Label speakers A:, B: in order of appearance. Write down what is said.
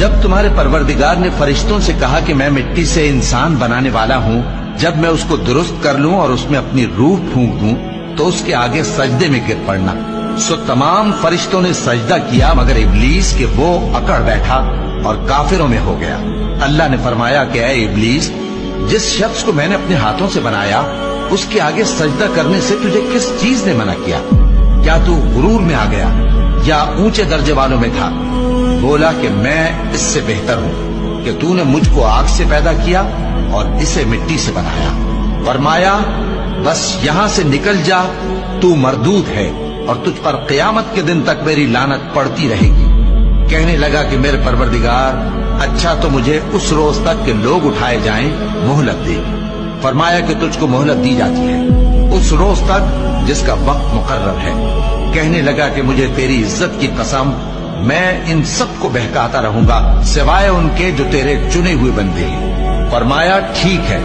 A: جب تمہارے پروردگار نے فرشتوں سے کہا کہ میں مٹی سے انسان بنانے والا ہوں، جب میں اس کو درست کر لوں اور اس میں اپنی روح پھونک دوں تو اس کے آگے سجدے میں گر پڑنا، سو تمام فرشتوں نے سجدہ کیا مگر ابلیس کہ وہ اکڑ بیٹھا اور کافروں میں ہو گیا۔ اللہ نے فرمایا کہ اے ابلیس، جس شخص کو میں نے اپنے ہاتھوں سے بنایا اس کے آگے سجدہ کرنے سے تجھے کس چیز نے منع کیا؟ کیا تو غرور میں آ گیا یا اونچے درجے والوں میں تھا؟ بولا کہ میں اس سے بہتر ہوں کہ تو نے مجھ کو آگ سے پیدا کیا اور اسے مٹی سے بنایا۔ فرمایا بس یہاں سے نکل جا، تو مردود ہے اور تجھ پر قیامت کے دن تک میری لعنت پڑتی رہے گی۔ کہنے لگا کہ میرے پروردگار، اچھا تو مجھے اس روز تک کہ لوگ اٹھائے جائیں مہلت دے۔ فرمایا کہ تجھ کو مہلت دی جاتی ہے اس روز تک جس کا وقت مقرر ہے۔ کہنے لگا کہ مجھے تیری عزت کی قسم، میں ان سب کو بہکاتا رہوں گا سوائے ان کے جو تیرے چنے ہوئے بندے ہیں۔ فرمایا ٹھیک ہے۔